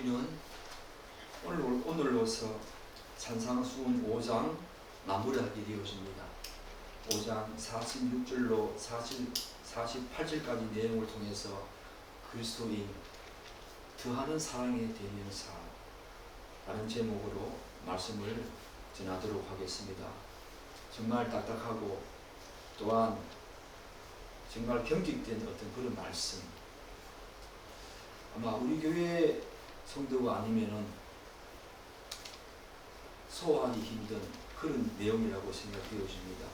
우리는 오늘로서 산상수훈 5장 마무리하게 되어집니다. 5장 46절로 48절까지 내용을 통해서 그리스도인 더하는 사랑의 대명사 라는 제목으로 말씀을 전하도록 하겠습니다. 정말 딱딱하고 또한 정말 경직된 어떤 그런 말씀, 아마 우리 교회 성도가 아니면은 소화하기 힘든 그런 내용이라고 생각되어집니다.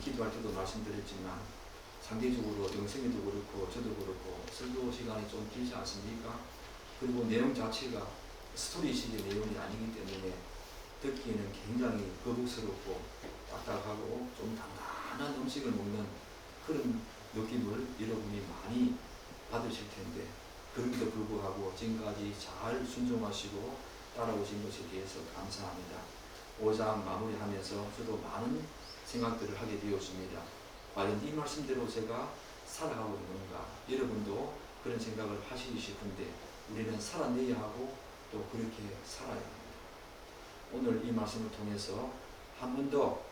기도할 때도 말씀드렸지만 상대적으로 영생에도 그렇고 저도 그렇고 설교 시간이 좀 길지 않습니까? 그리고 내용 자체가 스토리식의 내용이 아니기 때문에 듣기에는 굉장히 거북스럽고 딱딱하고 좀 단단한 음식을 먹는 그런 느낌을 여러분이 많이 받으실 텐데, 그럼에도 불구하고 지금까지 잘 순종하시고 따라오신 것에 대해서 감사합니다. 5장 마무리하면서 저도 많은 생각들을 하게 되었습니다. 과연 이 말씀대로 제가 살아가고 있는가? 여러분도 그런 생각을 하시기 싶은데 우리는 살아내야 하고 또 그렇게 살아야 합니다. 오늘 이 말씀을 통해서 한 번 더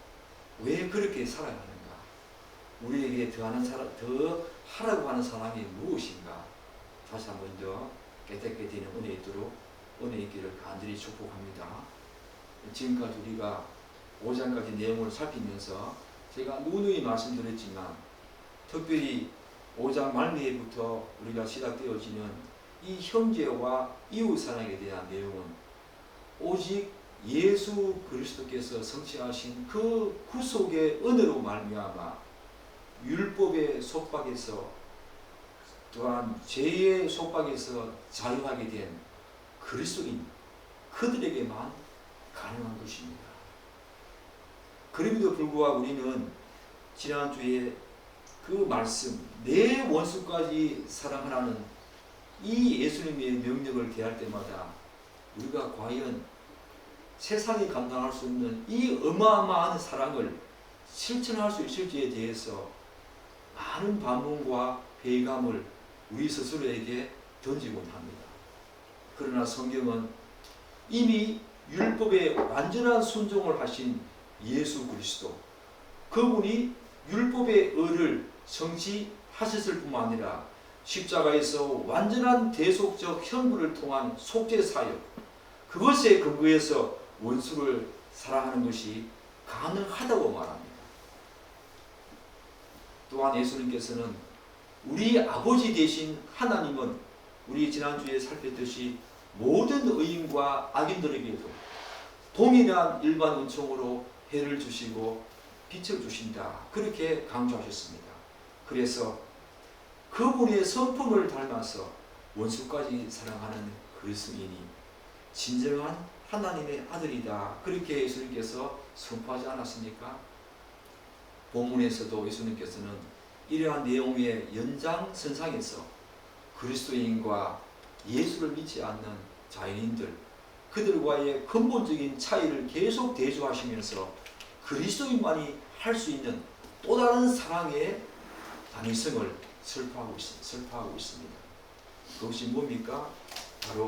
왜 그렇게 살아야 하는가? 우리에게 더 하라고 하는 사랑이 무엇인가? 다시 한 번 더 깨닫게 되는 은혜 있도록 은혜 있기를 간절히 축복합니다. 지금까지 우리가 5장까지 내용을 살피면서 제가 누누이 말씀드렸지만 특별히 5장 말미에부터 우리가 시작되어지는 이 형제와 이웃사랑에 대한 내용은 오직 예수 그리스도께서 성취하신 그 구속의 은혜로 말미암아 율법의 속박에서 또한 죄의 속박에서 자유하게 된 그리스도인 그들에게만 가능한 것입니다. 그럼에도 불구하고 우리는 지난주에 그 말씀 내 원수까지 사랑하라는 이 예수님의 명령을 대할 때마다 우리가 과연 세상이 감당할 수 없는 이 어마어마한 사랑을 실천할 수 있을지에 대해서 많은 반문과 회의감을 우리 스스로에게 던지곤 합니다. 그러나 성경은 이미 율법에 완전한 순종을 하신 예수 그리스도, 그분이 율법의 의를 성취하셨을 뿐만 아니라 십자가에서 완전한 대속적 형벌을 통한 속죄 사역, 그것에 근거해서 원수를 사랑하는 것이 가능하다고 말합니다. 또한 예수님께서는 우리 아버지 되신 하나님은 우리 지난주에 살폈듯이 모든 의인과 악인들에게도 동일한 일반 은총으로 해를 주시고 빛을 주신다, 그렇게 강조하셨습니다. 그래서 그분의 성품을 닮아서 원수까지 사랑하는 그리스도인이 진정한 하나님의 아들이다, 그렇게 예수님께서 선포하지 않았습니까? 본문에서도 예수님께서는 이러한 내용의 연장선상에서 그리스도인과 예수를 믿지 않는 자연인들, 그들과의 근본적인 차이를 계속 대조하시면서 그리스도인만이 할 수 있는 또 다른 사랑의 단위성을 설파하고 있습니다. 그것이 뭡니까? 바로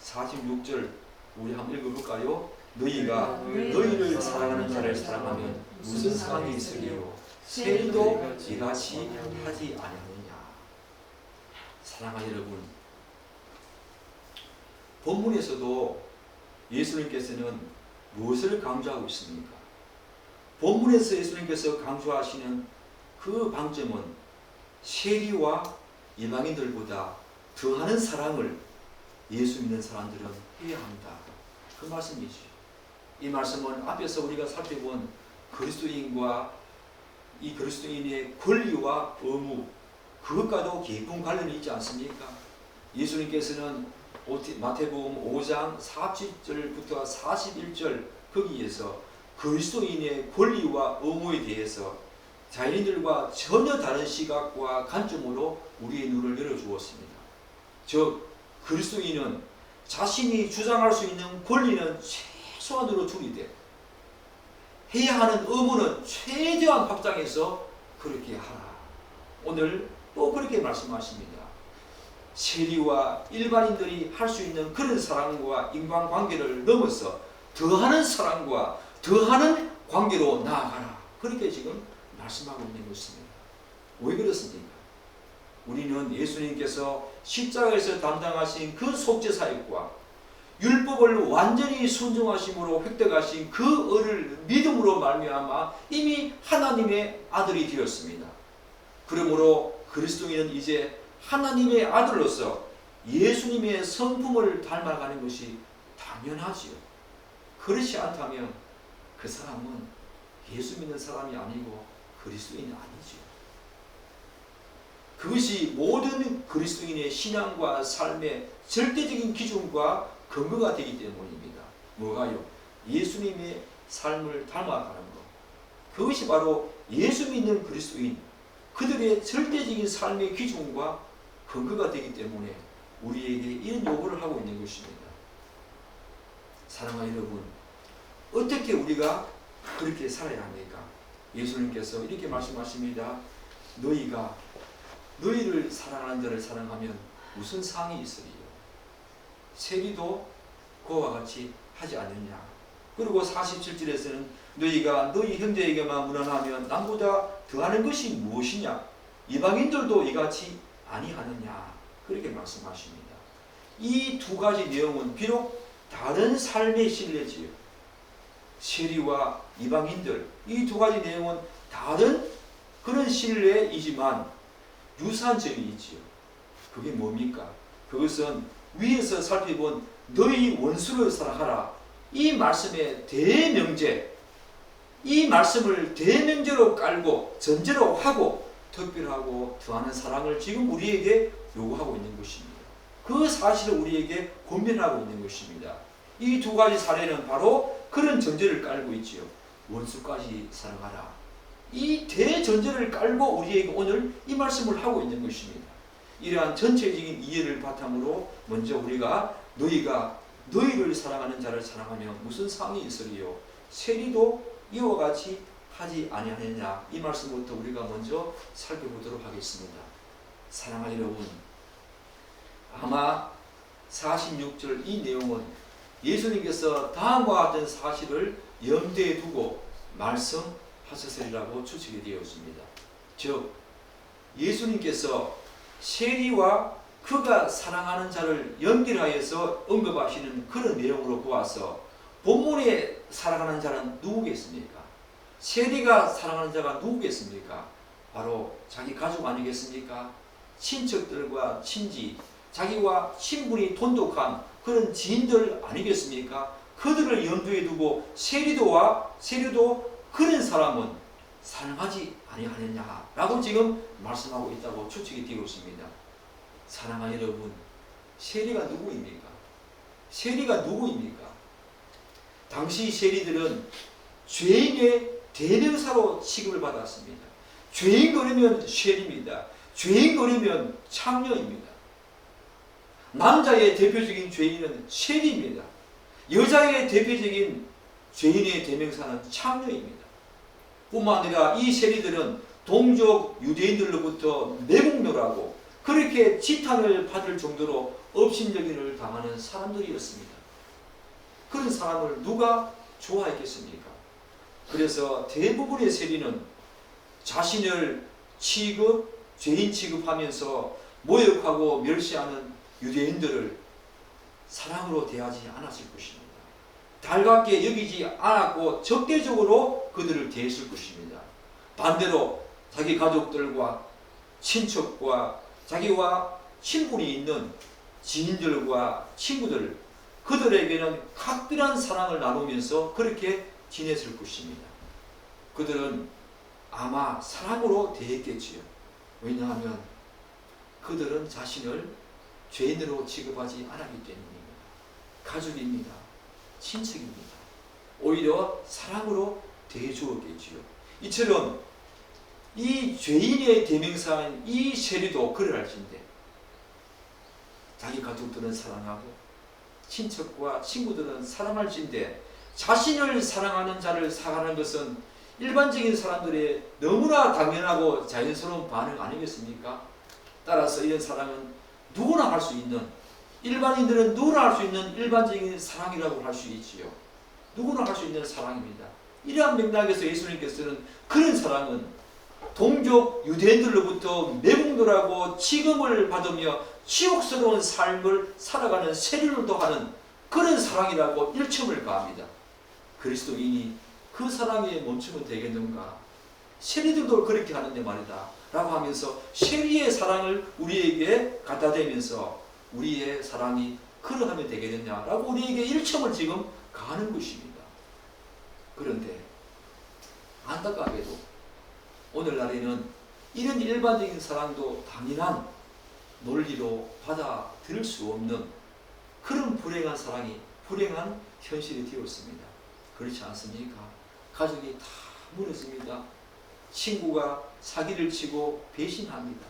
46절 우리 한번 읽어볼까요? 너희가 너희를 사랑하는 자를 사랑하면 무슨 상관이 있으리요? 세리도 이같이 하지 아니하느냐. 사랑하는 여러분, 본문에서도 예수님께서는 무엇을 강조하고 있습니까? 본문에서 예수님께서 강조하시는 그 방점은 세리와 이방인들보다 더하는 사랑을 예수 믿는 사람들은 해야 한다, 그 말씀이죠. 이 말씀은 앞에서 우리가 살펴본 그리스도인과 이 그리스도인의 권리와 의무, 그것과도 깊은 관련이 있지 않습니까? 예수님께서는 마태복음 5장 40절부터 41절 거기에서 그리스도인의 권리와 의무에 대해서 자연인들과 전혀 다른 시각과 관점으로 우리의 눈을 열어주었습니다. 즉 그리스도인은 자신이 주장할 수 있는 권리는 최소한으로 줄이되 해야 하는 의무는 최대한 확장해서 그렇게 하라. 오늘 또 그렇게 말씀하십니다. 세리와 일반인들이 할 수 있는 그런 사랑과 인간관계를 넘어서 더하는 사랑과 더하는 관계로 나아가라. 그렇게 지금 말씀하고 있는 것입니다. 왜 그렇습니까? 우리는 예수님께서 십자가에서 담당하신 그 속죄사역과 율법을 완전히 순종하심으로 획득하신 그 의를 믿음으로 말미암아 이미 하나님의 아들이 되었습니다. 그러므로 그리스도인은 이제 하나님의 아들로서 예수님의 성품을 닮아가는 것이 당연하지요. 그렇지 않다면 그 사람은 예수 믿는 사람이 아니고 그리스도인이 아니지요. 그것이 모든 그리스도인의 신앙과 삶의 절대적인 기준과 근거가 되기 때문입니다. 뭐가요? 예수님의 삶을 닮아가는 것. 그것이 바로 예수 믿는 그리스도인, 그들의 절대적인 삶의 기준과 근거가 되기 때문에 우리에게 이런 요구를 하고 있는 것입니다. 사랑하는 여러분, 어떻게 우리가 그렇게 살아야 합니까? 예수님께서 이렇게 말씀하십니다. 너희가 너희를 사랑하는 자를 사랑하면 무슨 상이 있으리요? 세리도 그와 같이 하지 않느냐? 그리고 47절에서는 너희가 너희 형제에게만 무난하면 남보다 더하는 것이 무엇이냐? 이방인들도 이같이 아니하느냐? 그렇게 말씀하십니다. 이 두 가지 내용은 비록 다른 삶의 신뢰지요. 세리와 이방인들, 이 두 가지 내용은 다른 그런 신뢰이지만 유사한 점이 있지요. 그게 뭡니까? 그것은 위에서 살펴본 너희 원수를 사랑하라. 이 말씀의 대명제, 이 말씀을 대명제로 깔고 전제로 하고 특별하고 더하는 사랑을 지금 우리에게 요구하고 있는 것입니다. 그 사실을 우리에게 권면하고 있는 것입니다. 이 두 가지 사례는 바로 그런 전제를 깔고 있지요. 원수까지 사랑하라. 이 대전제를 깔고 우리에게 오늘 이 말씀을 하고 있는 것입니다. 이러한 전체적인 이해를 바탕으로 먼저 우리가 너희가 너희를 사랑하는 자를 사랑하면 무슨 상이 있으리요? 세리도 이와 같이 하지 아니하느냐? 이 말씀부터 우리가 먼저 살펴보도록 하겠습니다. 사랑하는 여러분, 아마 46절 이 내용은 예수님께서 다음과 같은 사실을 염두에 두고 말씀하셨으리라고 추측이 되어 있습니다. 즉 예수님께서 세리와 그가 사랑하는 자를 연결하여서 언급하시는 그런 내용으로 보아서 본문에 사랑하는 자는 누구겠습니까? 세리가 사랑하는 자가 누구겠습니까? 바로 자기 가족 아니겠습니까? 친척들과 친지, 자기와 친분이 돈독한 그런 지인들 아니겠습니까? 그들을 염두에 두고 세리도 그런 사람은 사랑하지 아니하느냐라고 지금 말씀하고 있다고 추측이 되고 있습니다. 사랑하는 여러분, 세리가 누구입니까? 세리가 누구입니까? 당시 세리들은 죄인의 대명사로 취급을 받았습니다. 죄인 거리면 세리입니다. 죄인 거리면 창녀입니다. 남자의 대표적인 죄인은 세리입니다. 여자의 대표적인 죄인의 대명사는 창녀입니다. 뿐만 아니라 이 세리들은 동족 유대인들로부터 매국노라고 그렇게 지탄을 받을 정도로 업신여김을 당하는 사람들이었습니다. 그런 사람을 누가 좋아했겠습니까? 그래서 대부분의 세리는 자신을 죄인 취급하면서 모욕하고 멸시하는 유대인들을 사랑으로 대하지 않았을 것입니다. 달갑게 여기지 않았고 적대적으로 그들을 대했을 것입니다. 반대로 자기 가족들과 친척과 자기와 친분이 있는 지인들과 친구들, 그들에게는 각별한 사랑을 나누면서 그렇게 지냈을 것입니다. 그들은 아마 사랑으로 대했겠지요. 왜냐하면 그들은 자신을 죄인으로 취급하지 않았기 때문입니다. 가족입니다. 친척입니다. 오히려 사랑으로 대해주었겠지요. 이처럼 이 죄인의 대명사인 이 세리도 그를 할진대 자기 가족들은 사랑하고 친척과 친구들은 사랑할진대 자신을 사랑하는 자를 사랑하는 것은 일반적인 사람들의 너무나 당연하고 자연스러운 반응 아니겠습니까? 따라서 이런 사람은 누구나 할 수 있는, 일반인들은 누구나 할 수 있는 일반적인 사랑이라고 할 수 있지요. 누구나 할 수 있는 사랑입니다. 이러한 맥락에서 예수님께서는 그런 사랑은 동족 유대인들로부터 매국노라고 취급을 받으며 치욕스러운 삶을 살아가는 세리들도 하는 그런 사랑이라고 일첨을 가합니다. 그리스도인이 그 사랑에 멈추면 되겠는가? 세리들도 그렇게 하는데 말이다 라고 하면서 세리의 사랑을 우리에게 갖다 대면서 우리의 사랑이 그러하면 되겠느냐라고 우리에게 일첨을 지금 가하는 것입니다. 그런데 안타깝게도 오늘날에는 이런 일반적인 사랑도 당연한 논리로 받아들일 수 없는 그런 불행한 사랑이 불행한 현실이 되었습니다. 그렇지 않습니까? 가족이 다 무너집니다. 친구가 사기를 치고 배신합니다.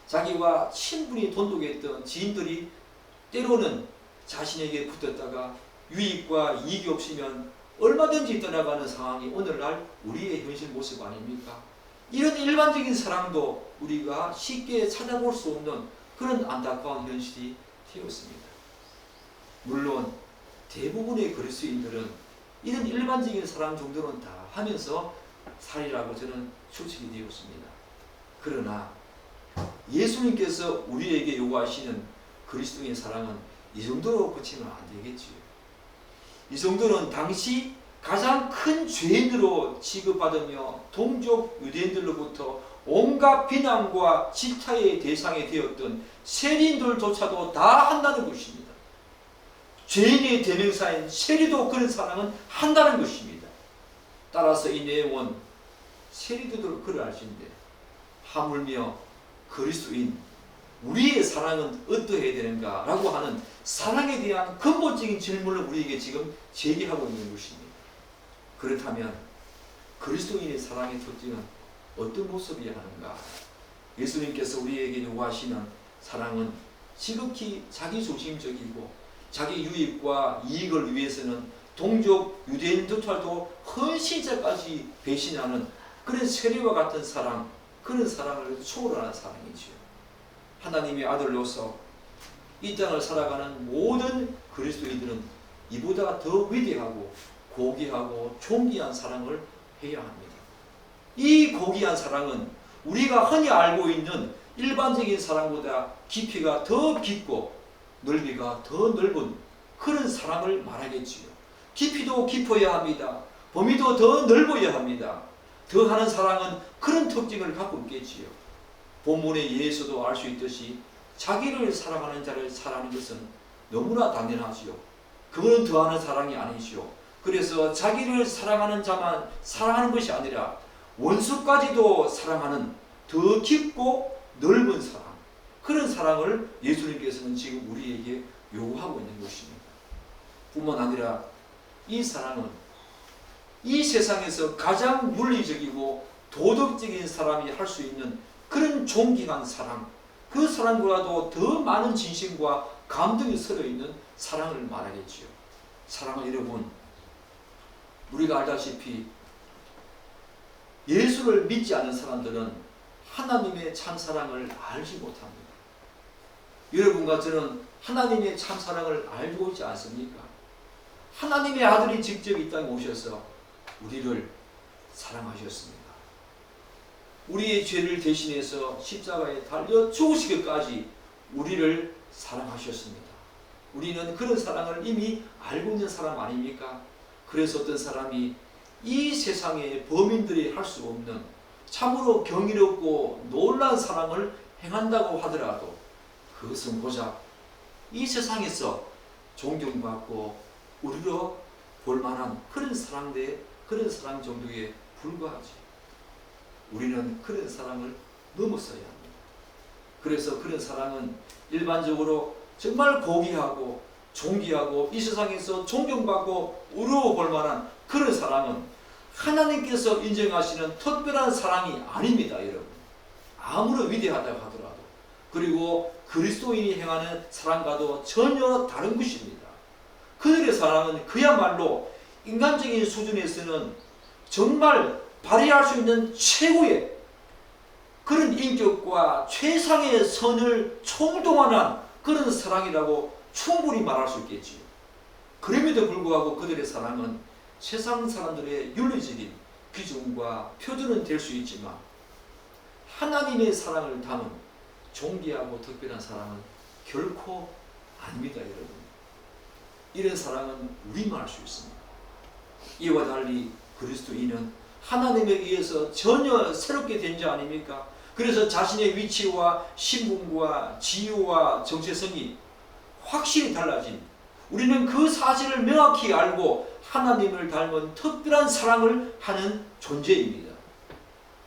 자기와 친분이 돈독했던 지인들이 때로는 자신에게 붙었다가 유익과 이익이 없으면 얼마든지 떠나가는 상황이 오늘날 우리의 현실 모습 아닙니까? 이런 일반적인 사랑도 우리가 쉽게 찾아볼 수 없는 그런 안타까운 현실이 되었습니다. 물론 대부분의 그리스도인들은 이런 일반적인 사랑 정도는 다 하면서 살이라고 저는 추측이 되었습니다. 그러나 예수님께서 우리에게 요구하시는 그리스도인 사랑은 이 정도로 그치면 안 되겠지요. 이 정도는 당시 가장 큰 죄인으로 취급받으며 동족 유대인들로부터 온갖 비난과 질타의 대상이 되었던 세리인들조차도 다 한다는 것입니다. 죄인의 대명사인 세리도 그런 사랑은 한다는 것입니다. 따라서 이 내용은 세리들도 그럴 것인데 하물며 그리스도인 우리의 사랑은 어떠해야 되는가 라고 하는 사랑에 대한 근본적인 질문을 우리에게 지금 제기하고 있는 것입니다. 그렇다면 그리스도인의 사랑의 특징은 어떤 모습이어야 하는가? 예수님께서 우리에게 요구하시는 사랑은 지극히 자기중심적이고 자기 유익과 이익을 위해서는 동족 유대인들과도 헌신자까지 배신하는 그런 세리와 같은 사랑, 그런 사랑을 초월하는 사랑이지요. 하나님의 아들로서 이 땅을 살아가는 모든 그리스도인들은 이보다 더 위대하고 고귀하고 존귀한 사랑을 해야 합니다. 이 고귀한 사랑은 우리가 흔히 알고 있는 일반적인 사랑보다 깊이가 더 깊고 넓이가 더 넓은 그런 사랑을 말하겠지요. 깊이도 깊어야 합니다. 범위도 더 넓어야 합니다. 더 하는 사랑은 그런 특징을 갖고 있겠지요. 본문의 예에서도 알 수 있듯이 자기를 사랑하는 자를 사랑하는 것은 너무나 당연하지요. 그거는 더하는 사랑이 아니지요. 그래서 자기를 사랑하는 자만 사랑하는 것이 아니라 원수까지도 사랑하는 더 깊고 넓은 사랑, 그런 사랑을 예수님께서는 지금 우리에게 요구하고 있는 것입니다. 뿐만 아니라 이 사랑은 이 세상에서 가장 윤리적이고 도덕적인 사람이 할 수 있는 그런 존귀한 사랑, 그 사랑보다도 더 많은 진심과 감동이 섞여있는 사랑을 말하겠지요. 사랑은 여러분, 우리가 알다시피 예수를 믿지 않는 사람들은 하나님의 참사랑을 알지 못합니다. 여러분과 저는 하나님의 참사랑을 알고 있지 않습니까? 하나님의 아들이 직접 이 땅에 오셔서 우리를 사랑하셨습니다. 우리의 죄를 대신해서 십자가에 달려 죽으시기까지 우리를 사랑하셨습니다. 우리는 그런 사랑을 이미 알고 있는 사람 아닙니까? 그래서 어떤 사람이 이 세상의 범인들이 할 수 없는 참으로 경이롭고 놀라운 사랑을 행한다고 하더라도 그것은 고작 이 세상에서 존경받고 우리로 볼만한 그런 사랑대 그런 사랑 정도에 불과하지. 우리는 그런 사랑을 넘어서야 합니다. 그래서 그런 사랑은 일반적으로 정말 고귀하고 존귀하고 이 세상에서 존경받고 우러워 볼 만한 그런 사랑은 하나님께서 인정하시는 특별한 사랑이 아닙니다, 여러분. 아무리 위대하다고 하더라도. 그리고 그리스도인이 행하는 사랑과도 전혀 다른 것입니다. 그들의 사랑은 그야말로 인간적인 수준에서는 정말 발휘할 수 있는 최고의 그런 인격과 최상의 선을 총동원한 그런 사랑이라고 충분히 말할 수 있겠지요. 그럼에도 불구하고 그들의 사랑은 세상 사람들의 윤리적인 기준과 표준은 될 수 있지만 하나님의 사랑을 담은 존귀하고 특별한 사랑은 결코 아닙니다, 여러분. 이런 사랑은 우리만 할 수 있습니다. 이와 달리 그리스도인은 하나님에 의해서 전혀 새롭게 된 자 아닙니까? 그래서 자신의 위치와 신분과 지위와 정체성이 확실히 달라진, 우리는 그 사실을 명확히 알고 하나님을 닮은 특별한 사랑을 하는 존재입니다.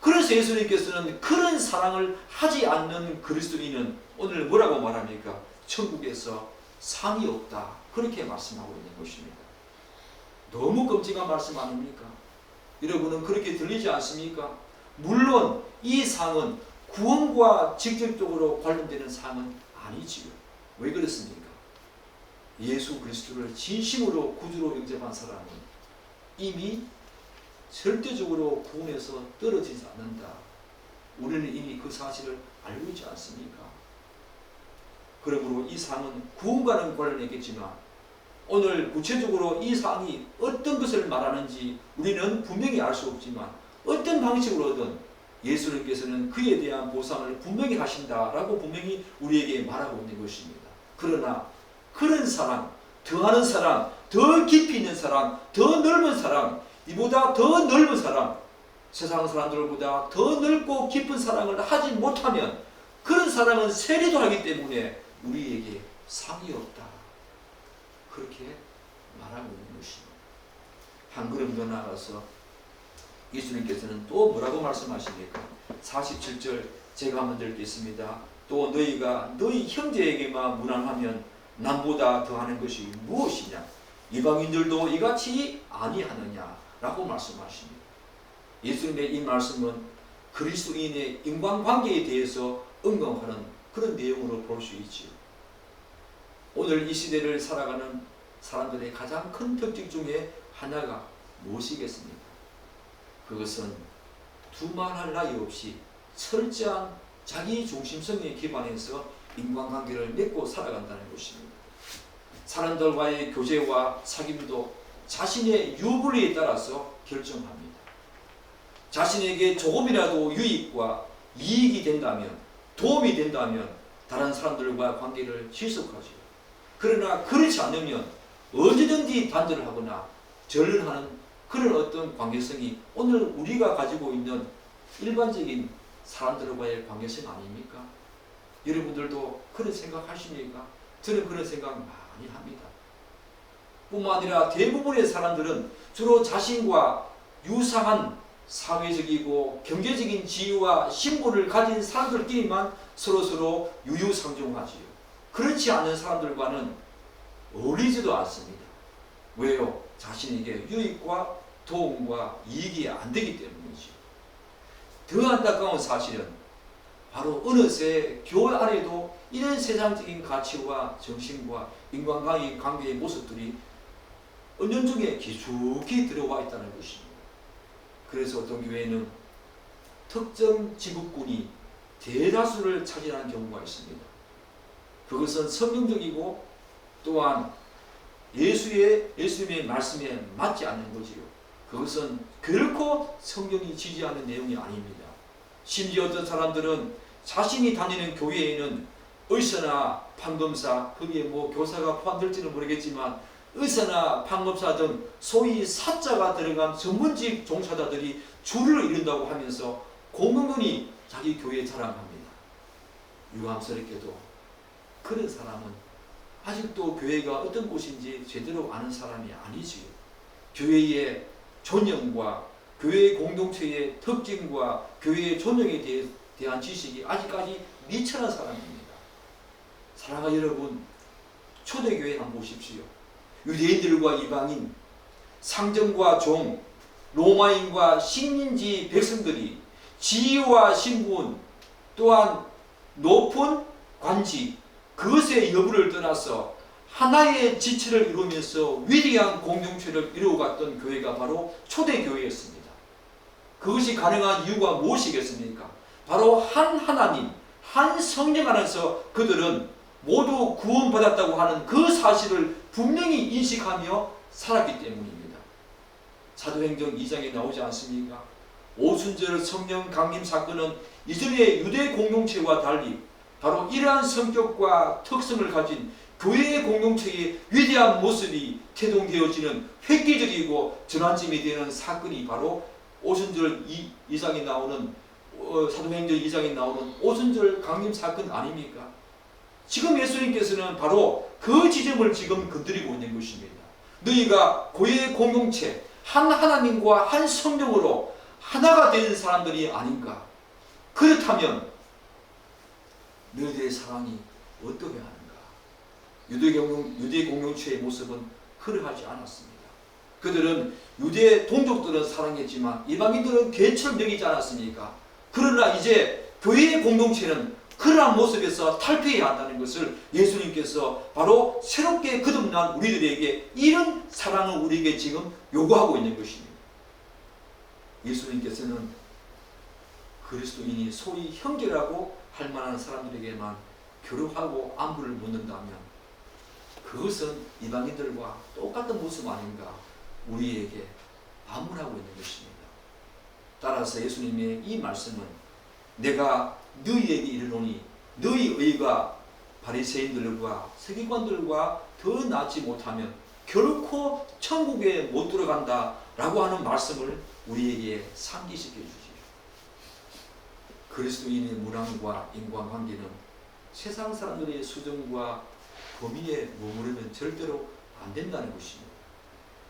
그래서 예수님께서는 그런 사랑을 하지 않는 그리스도인은 오늘 뭐라고 말합니까? 천국에서 상이 없다, 그렇게 말씀하고 있는 것입니다. 너무 끔찍한 말씀 아닙니까? 여러분은 그렇게 들리지 않습니까? 물론 이 상은 구원과 직접적으로 관련되는 상은 아니지요. 왜 그렇습니까? 예수 그리스도를 진심으로 구주로 영접한 사람은 이미 절대적으로 구원에서 떨어지지 않는다. 우리는 이미 그 사실을 알고 있지 않습니까? 그러므로 이 상은 구원과는 관련했겠지만 오늘 구체적으로 이 상이 어떤 것을 말하는지 우리는 분명히 알 수 없지만 어떤 방식으로든 예수님께서는 그에 대한 보상을 분명히 하신다라고 분명히 우리에게 말하고 있는 것입니다. 그러나 그런 사랑, 더하는 사랑, 더 깊이 있는 사랑, 더 넓은 사랑, 이보다 더 넓은 사랑, 세상 사람들보다 더 넓고 깊은 사랑을 하지 못하면 그런 사랑은 세리도 하기 때문에 우리에게 상이 없다, 그렇게 말하고 있는 것입니다. 한 걸음 더 나아가서 예수님께서는 또 뭐라고 말씀하십니까? 47절 제가 한번 읽겠습니다. 또 너희가 너희 형제에게만 무난하면 남보다 더하는 것이 무엇이냐? 이방인들도 이같이 아니하느냐라고 말씀하십니다. 예수님의 이 말씀은 그리스도인의 인간관계에 대해서 언급하는 그런 내용으로 볼 수 있지요. 오늘 이 시대를 살아가는 사람들의 가장 큰 특징 중에 하나가 무엇이겠습니까? 그것은 두말할 나위 없이 철저한 자기 중심성에 기반해서 인간관계를 맺고 살아간다는 것입니다. 사람들과의 교제와 사귐도 자신의 유불리에 따라서 결정합니다. 자신에게 조금이라도 유익과 이익이 된다면, 도움이 된다면 다른 사람들과 관계를 지속하죠. 그러나 그렇지 않으면 언제든지 단절을 하거나 전륜하는 그런 어떤 관계성이 오늘 우리가 가지고 있는 일반적인 사람들과의 관계성 아닙니까? 여러분들도 그런 생각하십니까? 저는 그런 생각 많이 합니다. 뿐만 아니라 대부분의 사람들은 주로 자신과 유사한 사회적이고 경제적인 지위와 신분을 가진 사람들끼리만 서로서로 유유상종하지요. 그렇지 않은 사람들과는 어울리지도 않습니다. 왜요? 자신에게 유익과 도움과 이익이 안 되기 때문이죠. 더 안타까운 사실은 바로 어느새 교회 안에도 이런 세상적인 가치와 정신과 인간관계의 모습들이 은연중에 깊숙이 들어와 있다는 것입니다. 그래서 어떤 교회는 특정 지국군이 대다수를 차지하는 경우가 있습니다. 그것은 성경적이고 또한 예수님의 말씀에 맞지 않는 거지요. 그것은 결코 성경이 지지하는 내용이 아닙니다. 심지어 어떤 사람들은 자신이 다니는 교회에는 의사나 판검사, 거기에 교사가 포함될지는 모르겠지만 의사나 판검사 등 소위 사자가 들어간 전문직 종사자들이 줄을 이룬다고 하면서 공공연히 자기 교회에 자랑합니다. 유감스럽게도 그런 사람은 아직도 교회가 어떤 곳인지 제대로 아는 사람이 아니지요. 교회의 존영과 교회 공동체의 특징과 교회의 존영에 대한 지식이 아직까지 미천한 사람입니다. 사랑하는 여러분, 초대교회 한번 보십시오. 유대인들과 이방인, 상정과 종, 로마인과 식민지 백성들이 지위와 신분 또한 높은 관직, 그것의 여부를 떠나서 하나의 지체를 이루면서 위대한 공동체를 이루어갔던 교회가 바로 초대교회였습니다. 그것이 가능한 이유가 무엇이겠습니까? 바로 한 하나님, 한 성령 안에서 그들은 모두 구원받았다고 하는 그 사실을 분명히 인식하며 살았기 때문입니다. 사도행전 2장에 나오지 않습니까? 오순절 성령 강림 사건은 이전의 유대 공동체와 달리 바로 이러한 성격과 특성을 가진 교회의 공동체의 위대한 모습이 태동되어지는 획기적이고 전환점이 되는 사건이 바로 오순절 2장에 나오는 사도행전 2장에 나오는 오순절 강림 사건 아닙니까? 지금 예수님께서는 바로 그 지점을 지금 건드리고 있는 것입니다. 너희가 교회의 공동체 한 하나님과 한 성령으로 하나가 된 사람들이 아닌가? 그렇다면 너희들의 사랑이 어떻게 하는가? 유대 공동체의 모습은 그러하지 않았습니다. 그들은 유대 동족들은 사랑했지만 이방인들은 개처럼 여기지 않았습니까? 그러나 이제 교회의 공동체는 그러한 모습에서 탈피해야 한다는 것을 예수님께서 바로 새롭게 거듭난 우리들에게 이런 사랑을 우리에게 지금 요구하고 있는 것입니다. 예수님께서는 그리스도인이 소위 형제라고 할 만한 사람들에게만 교류하고 안부를 묻는다면 그것은 이방인들과 똑같은 모습 아닌가 우리에게 반문하고 있는 것입니다. 따라서 예수님의 이 말씀은 내가 너희에게 이르노니 너희 의가 바리새인들과 서기관들과 더 낫지 못하면 결코 천국에 못 들어간다 라고 하는 말씀을 우리에게 상기시켜 주시오. 그리스도인의 문화과 인간관계는 세상 사람들의 수정과 범위에 머무르면 절대로 안 된다는 것입니다.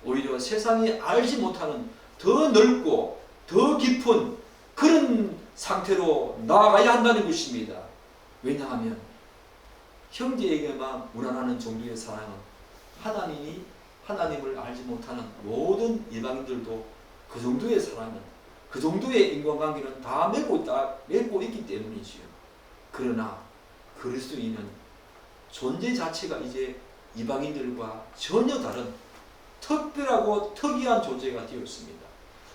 오히려 세상이 알지 못하는 더 넓고 더 깊은 그런 상태로 나아가야 한다는 것입니다. 왜냐하면 형제에게만 우러나는 정도의 사랑은 하나님을 알지 못하는 모든 이방인들도 그 정도의 사랑은 그 정도의 인간관계는 다 맺고 있기 때문이지요. 그러나 그리스도인은 존재 자체가 이제 이방인들과 전혀 다른 특별하고 특이한 존재가 되었습니다.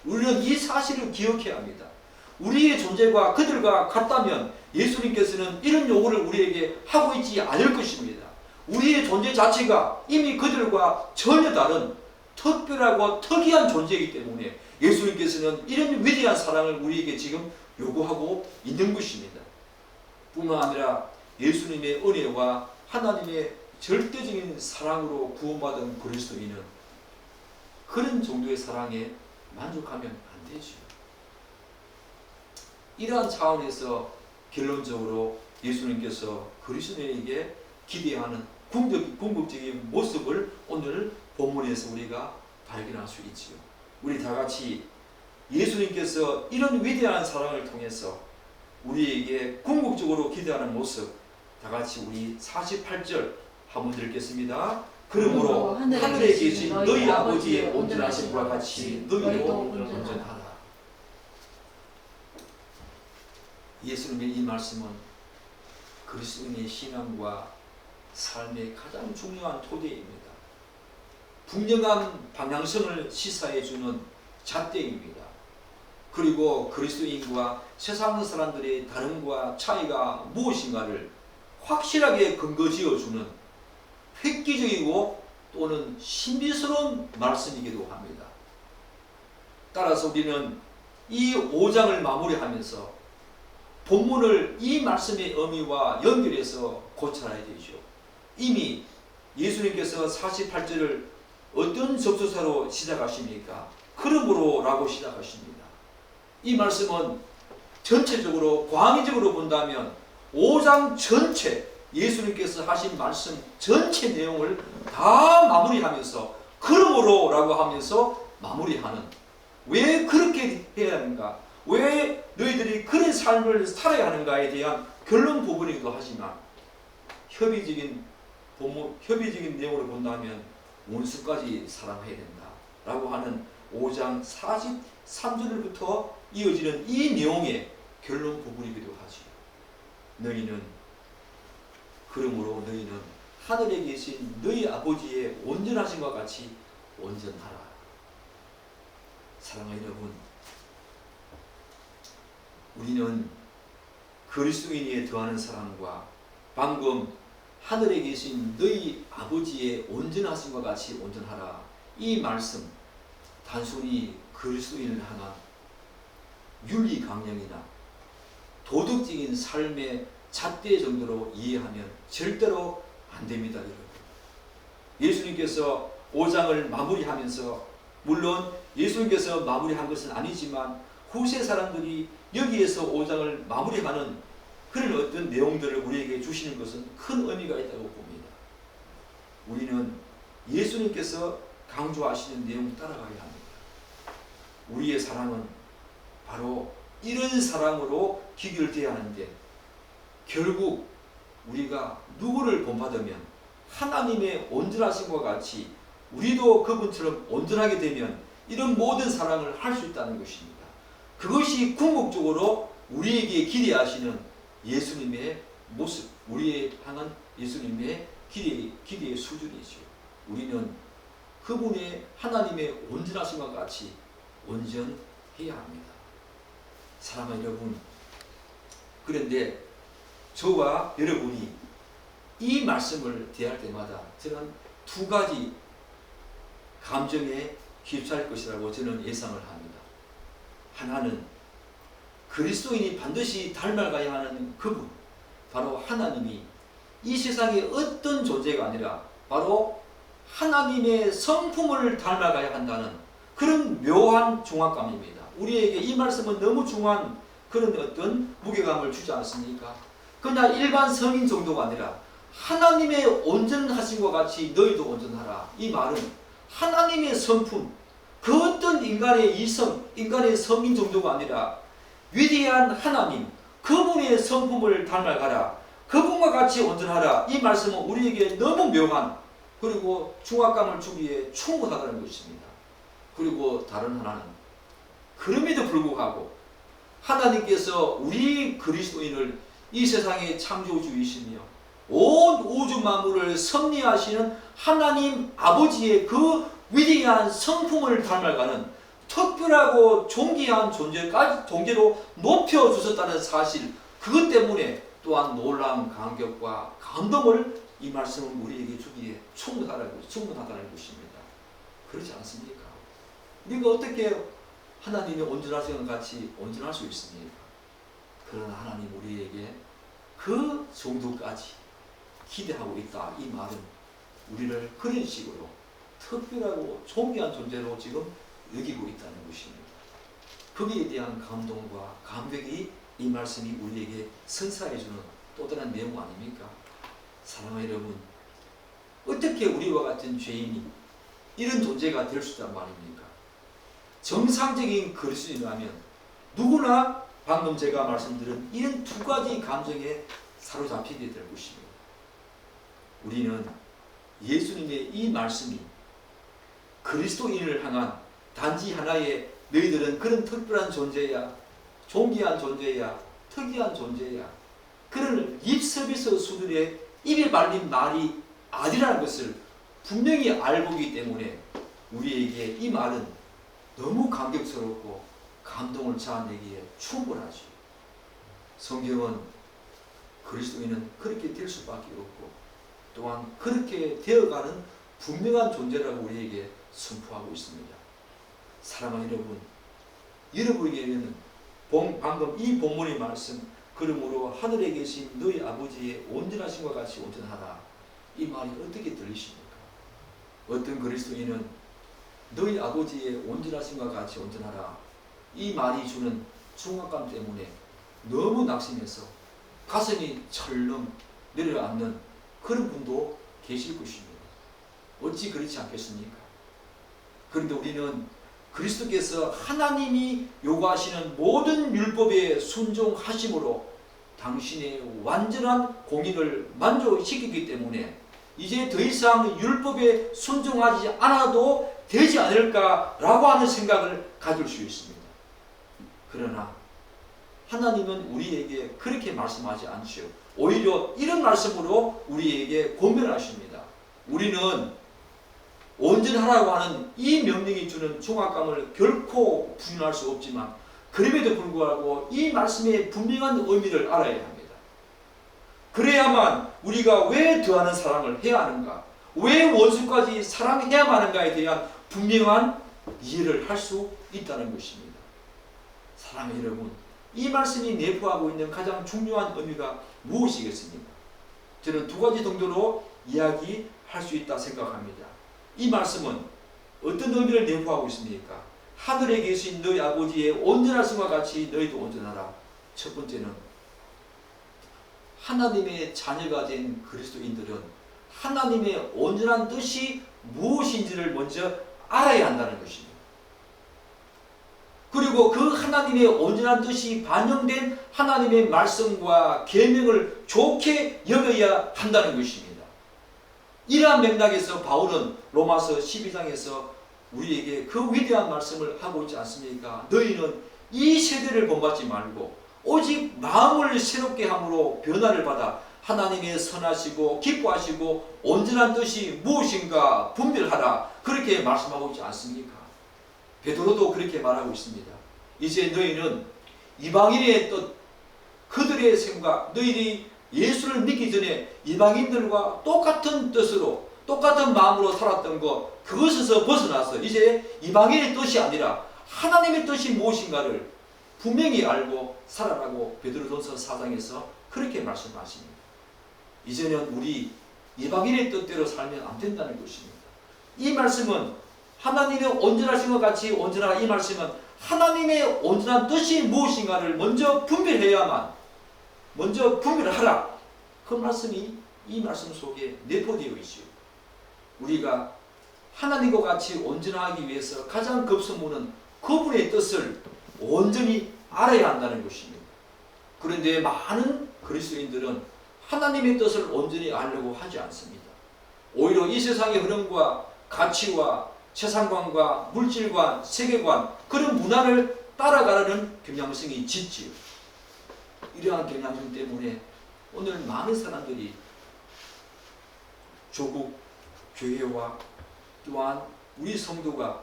우리는 이 사실을 기억해야 합니다. 우리의 존재가 그들과 같다면 예수님께서는 이런 요구를 우리에게 하고 있지 않을 것입니다. 우리의 존재 자체가 이미 그들과 전혀 다른 특별하고 특이한 존재이기 때문에 예수님께서는 이런 위대한 사랑을 우리에게 지금 요구하고 있는 것입니다. 뿐만 아니라 예수님의 은혜와 하나님의 절대적인 사랑으로 구원받은 그리스도인은 그런 정도의 사랑에 만족하면 안 되죠. 이러한 차원에서 결론적으로 예수님께서 그리스도인에게 기대하는 궁극적인 모습을 오늘 본문에서 우리가 발견할 수 있지요. 우리 다 같이 예수님께서 이런 위대한 사랑을 통해서 우리에게 궁극적으로 기대하는 모습 다 같이 우리 48절 한번 읽겠습니다. 그러므로 하늘에 계신 너희 아버지의 온전하심과 같이 너희도 온전하라. 예수님의 이 말씀은 그리스도인의 신앙과 삶의 가장 중요한 토대입니다. 분명한 방향성을 시사해주는 잣대입니다. 그리고 그리스도인과 세상 사람들의 다름과 차이가 무엇인가를 확실하게 근거지어주는 획기적이고 또는 신비스러운 말씀이기도 합니다. 따라서 우리는 이 5장을 마무리하면서 본문을 이 말씀의 의미와 연결해서 고찰해야 되죠. 이미 예수님께서 48절을 어떤 접수사로 시작하십니까? 그러므로 라고 시작하십니다. 이 말씀은 전체적으로 광의적으로 본다면 5장 전체 예수님께서 하신 말씀 전체 내용을 다 마무리하면서 그러므로 라고 하면서 마무리하는, 왜 그렇게 해야 하는가, 왜 너희들이 그런 삶을 살아야 하는가에 대한 결론 부분이기도 하지만 협의적인 내용으로 본다면 원수까지 사랑해야 된다 라고 하는 5장 43절부터 이어지는 이 내용의 결론 부분이기도 하지. 그러므로 너희는 하늘에 계신 너희 아버지의 온전하심과 같이 온전하라. 사랑하는 여러분, 우리는 그리스도인이 더하는 사람과 방금 하늘에 계신 너희 아버지의 온전하심과 같이 온전하라, 이 말씀 단순히 그리스도인을 향한 윤리 강령이나 도덕적인 삶의 잣대 정도로 이해하면 절대로 안 됩니다, 여러분. 예수님께서 5장을 마무리하면서, 물론 예수님께서 마무리한 것은 아니지만 후세 사람들이 여기에서 5장을 마무리하는 그런 어떤 내용들을 우리에게 주시는 것은 큰 의미가 있다고 봅니다. 우리는 예수님께서 강조하시는 내용 따라가야 합니다. 우리의 사랑은 바로 이런 사랑으로 귀결되어야 하는데, 결국 우리가 누구를 본받으면 하나님의 온전하심과 같이 우리도 그분처럼 온전하게 되면 이런 모든 사랑을 할 수 있다는 것입니다. 그것이 궁극적으로 우리에게 기대하시는 예수님의 모습, 우리에 향한 예수님의 기대의 수준이죠. 우리는 그분의 하나님의 온전하심과 같이 온전해야 합니다. 사랑하는 여러분, 그런데 저와 여러분이 이 말씀을 대할 때마다 저는 두 가지 감정에 휩싸일 것이라고 저는 예상을 합니다. 하나는 그리스도인이 반드시 닮아가야 하는 그분, 바로 하나님이 이 세상에 어떤 존재가 아니라 바로 하나님의 성품을 닮아가야 한다는 그런 묘한 중압감입니다. 우리에게 이 말씀은 너무 중요한 그런 어떤 무게감을 주지 않습니까? 그냥 일반 성인 정도가 아니라 하나님의 온전하심과 같이 너희도 온전하라. 이 말은 하나님의 성품, 그 어떤 인간의 이성, 인간의 성인 정도가 아니라 위대한 하나님, 그분의 성품을 닮아가라, 그분과 같이 온전하라. 이 말씀은 우리에게 너무 묘한, 그리고 중압감을 주기에 충분하다는 것입니다. 그리고 다른 하나는, 그럼에도 불구하고 하나님께서 우리 그리스도인을 이 세상의 창조주이시며 온 우주 만물을 섭리하시는 하나님 아버지의 그 위대한 성품을 닮아가는 특별하고 존귀한 존재로 높여주셨다는 사실, 그것 때문에 또한 놀라운 감격과 감동을 이 말씀은 우리에게 주기에 충분하다는 것입니다. 그렇지 않습니까? 우리가 어떻게 하나님의 온전하심과 같이 온전할 수 있습니까? 그러나 하나님 우리에게 그 정도까지 기대하고 있다. 이 말은 우리를 그런 식으로 특별하고 존귀한 존재로 지금 여기고 있다는 것입니다. 거기에 대한 감동과 감격이 이 말씀이 우리에게 선사해주는 또 다른 내용 아닙니까? 사랑하는 여러분, 어떻게 우리와 같은 죄인이 이런 존재가 될 수 있단 말입니까? 정상적인 그리스도인이라면 누구나 방금 제가 말씀드린 이런 두 가지 감정에 사로잡히게 될 것입니다. 우리는 예수님의 이 말씀이 그리스도인을 향한 단지 하나의 너희들은 그런 특별한 존재야, 존귀한 존재야, 특이한 존재야, 그런 립서비스 수준의 입에 발린 말이 아니라는 것을 분명히 알고 있기 때문에 우리에게 이 말은 너무 감격스럽고 감동을 자아내기에 충분하죠. 성경은 그리스도인은 그렇게 될 수밖에 없고 또한 그렇게 되어가는 분명한 존재라고 우리에게 선포하고 있습니다. 사랑하는 여러분, 여러분에게는 방금 이 본문의 말씀, 그러므로 하늘에 계신 너희 아버지의 온전하심과 같이 온전하라, 이 말이 어떻게 들리십니까? 어떤 그리스도인은 너희 아버지의 온전하심과 같이 온전하라, 이 말이 주는 중압감 때문에 너무 낙심해서 가슴이 철렁 내려앉는 그런 분도 계실 것입니다. 어찌 그렇지 않겠습니까? 그런데 우리는 그리스도께서 하나님이 요구하시는 모든 율법에 순종하심으로 당신의 완전한 공의를 만족시키기 때문에 이제 더 이상 율법에 순종하지 않아도 되지 않을까라고 하는 생각을 가질 수 있습니다. 그러나 하나님은 우리에게 그렇게 말씀하지 않죠. 오히려 이런 말씀으로 우리에게 권면하십니다. 우리는 온전하라고 하는 이 명령이 주는 중압감을 결코 부인할 수 없지만 그럼에도 불구하고 이 말씀의 분명한 의미를 알아야 합니다. 그래야만 우리가 왜 더하는 사랑을 해야 하는가, 왜 원수까지 사랑해야만 하는가에 대한 분명한 이해를 할 수 있다는 것입니다. 사랑하는 여러분, 이 말씀이 내포하고 있는 가장 중요한 의미가 무엇이겠습니까? 저는 두 가지 정도로 이야기할 수 있다 생각합니다. 이 말씀은 어떤 의미를 내포하고 있습니까? 하늘에 계신 너희 아버지의 온전하심과 같이 너희도 온전하라. 첫 번째는 하나님의 자녀가 된 그리스도인들은 하나님의 온전한 뜻이 무엇인지를 먼저 알아야 한다는 것입니다. 그리고 그 하나님의 온전한 뜻이 반영된 하나님의 말씀과 계명을 좋게 여겨야 한다는 것입니다. 이러한 맥락에서 바울은 로마서 12장에서 우리에게 그 위대한 말씀을 하고 있지 않습니까? 너희는 이 세대를 본받지 말고 오직 마음을 새롭게 함으로 변화를 받아 하나님의 선하시고 기뻐하시고 온전한 뜻이 무엇인가 분별하라. 그렇게 말씀하고 있지 않습니까? 베드로도 그렇게 말하고 있습니다. 이제 너희는 이방인의 뜻, 그들의 생각, 너희들이 예수를 믿기 전에 이방인들과 똑같은 뜻으로 똑같은 마음으로 살았던 것, 그것에서 벗어나서 이제 이방인의 뜻이 아니라 하나님의 뜻이 무엇인가를 분명히 알고 살아라고 베드로전서 4장에서 그렇게 말씀하십니다. 이제는 우리 이방인의 뜻대로 살면 안 된다는 것입니다. 이 말씀은 하나님의 온전하신 것 같이 온전하라. 이 말씀은 하나님의 온전한 뜻이 무엇인가를 먼저 분별해야만, 먼저 분별하라. 그 말씀이 이 말씀 속에 내포되어 있지요. 우리가 하나님과 같이 온전하기 위해서 가장 급선무는 그분의 뜻을 온전히 알아야 한다는 것입니다. 그런데 많은 그리스도인들은 하나님의 뜻을 온전히 알려고 하지 않습니다. 오히려 이 세상의 흐름과 가치와 세상관과 물질관, 세계관, 그런 문화를 따라가려는 경향성이 짙지요. 이러한 경향성 때문에 오늘 많은 사람들이 조국, 교회와 또한 우리 성도가